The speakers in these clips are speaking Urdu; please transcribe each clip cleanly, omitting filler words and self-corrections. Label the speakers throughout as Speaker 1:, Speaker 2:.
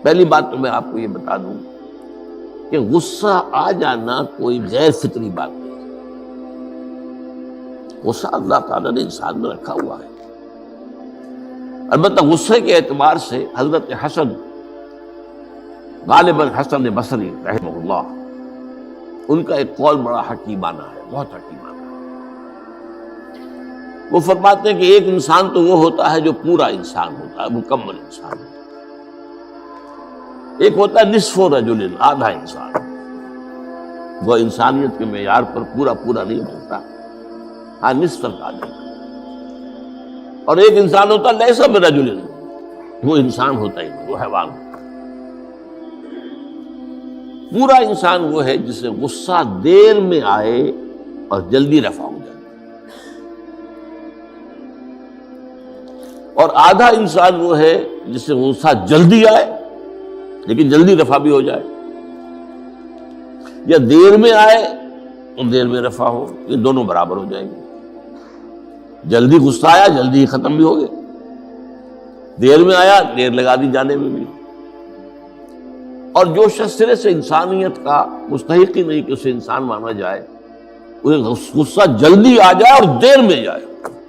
Speaker 1: پہلی بات تو میں آپ کو یہ بتا دوں کہ غصہ آ جانا کوئی غیر فطری بات نہیں ہے. غصہ اللہ تعالیٰ نے انسان میں رکھا ہوا ہے. البتہ غصے کے اعتبار سے حضرت حسن، غالباً حسن بصری رحمہ اللہ، ان کا ایک قول بڑا حکیمانہ ہے، بہت حکیمانہ ہے. وہ فرماتے ہیں کہ ایک انسان تو وہ ہوتا ہے جو پورا انسان ہوتا ہے، مکمل انسان ہوتا ہے. ایک ہوتا ہے نصف رجل، آدھا انسان، وہ انسانیت کے معیار پر پورا نہیں ہوتا، ہاں نصف تک آ جاتا. اور ایک انسان ہوتا ہے لیس برجل، وہ انسان ہوتا ہی نہیں، وہ حیوان ہوتا ہے. پورا انسان وہ ہے جسے غصہ دیر میں آئے اور جلدی رفع ہو جائے، اور آدھا انسان وہ ہے جسے غصہ جلدی آئے لیکن جلدی رفع بھی ہو جائے، یا دیر میں آئے اور دیر میں رفع ہو. یہ دونوں برابر ہو جائیں گے. جلدی غصہ آیا جلدی ہی ختم بھی ہو گیا، دیر میں آیا دیر لگا دی جانے میں بھی. اور جو شخص سرے سے انسانیت کا مستحق ہی نہیں کہ اسے انسان مانا جائے، اسے غصہ جلدی آ جائے اور دیر میں جائے،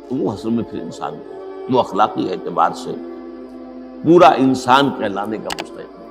Speaker 1: تو وہ اصل میں پھر انسان نہیں، وہ اخلاقی اعتبار سے پورا انسان کہلانے کا مستحق ہے.